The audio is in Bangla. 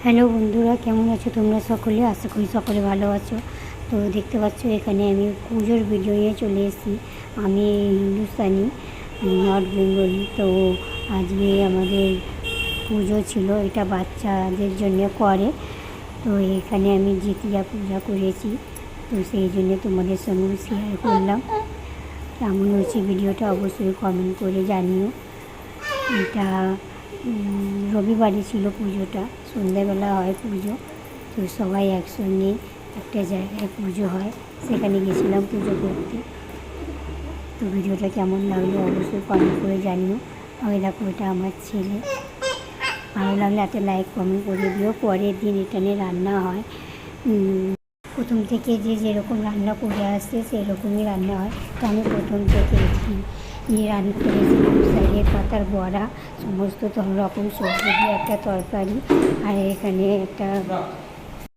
হ্যালো বন্ধুরা, কেমন আছো তোমরা সকলে? আশা করি সকলে ভালো আছো। তো দেখতে পাচ্ছ এখানে আমি পুজোর ভিডিও নিয়ে চলে এসেছি। আমি হিন্দুস্তানি, নর্থ বেঙ্গলি। তো আজকে আমাদের পুজো ছিল, এটা বাচ্চাদের জন্য করে। তো এখানে আমি জিতিয়া পূজা করেছি, তো সেই জন্য তোমাদের সঙ্গে শেয়ার করলাম। কেমন হয়েছে ভিডিওটা অবশ্যই কমেন্ট করে জানিও। এটা রবিবারে ছিল পুজোটা, সন্ধ্যাবেলা হয় পুজো। তো সবাই একসঙ্গে একটা জায়গায় পুজো হয়, সেখানে গেছিলাম পুজো করতে। তো ভিডিওটা কেমন লাগলো অবশ্যই কমেন্ট করে জানিও। আমি দেখো, এটা আমার ছেলে। ভালো লাগলে একটা লাইক কমেন্ট করে দিও। পরের দিন এটা নিয়ে রান্না হয়। প্রথম থেকে যেরকম রান্না করে আসছে সেরকমই রান্না হয়। তো আমি প্রথম থেকে রান্না করেছি শাকের পাতার বড়া, সমস্ত রকম সবজি দিয়ে একটা তরকারি, আর এখানে একটা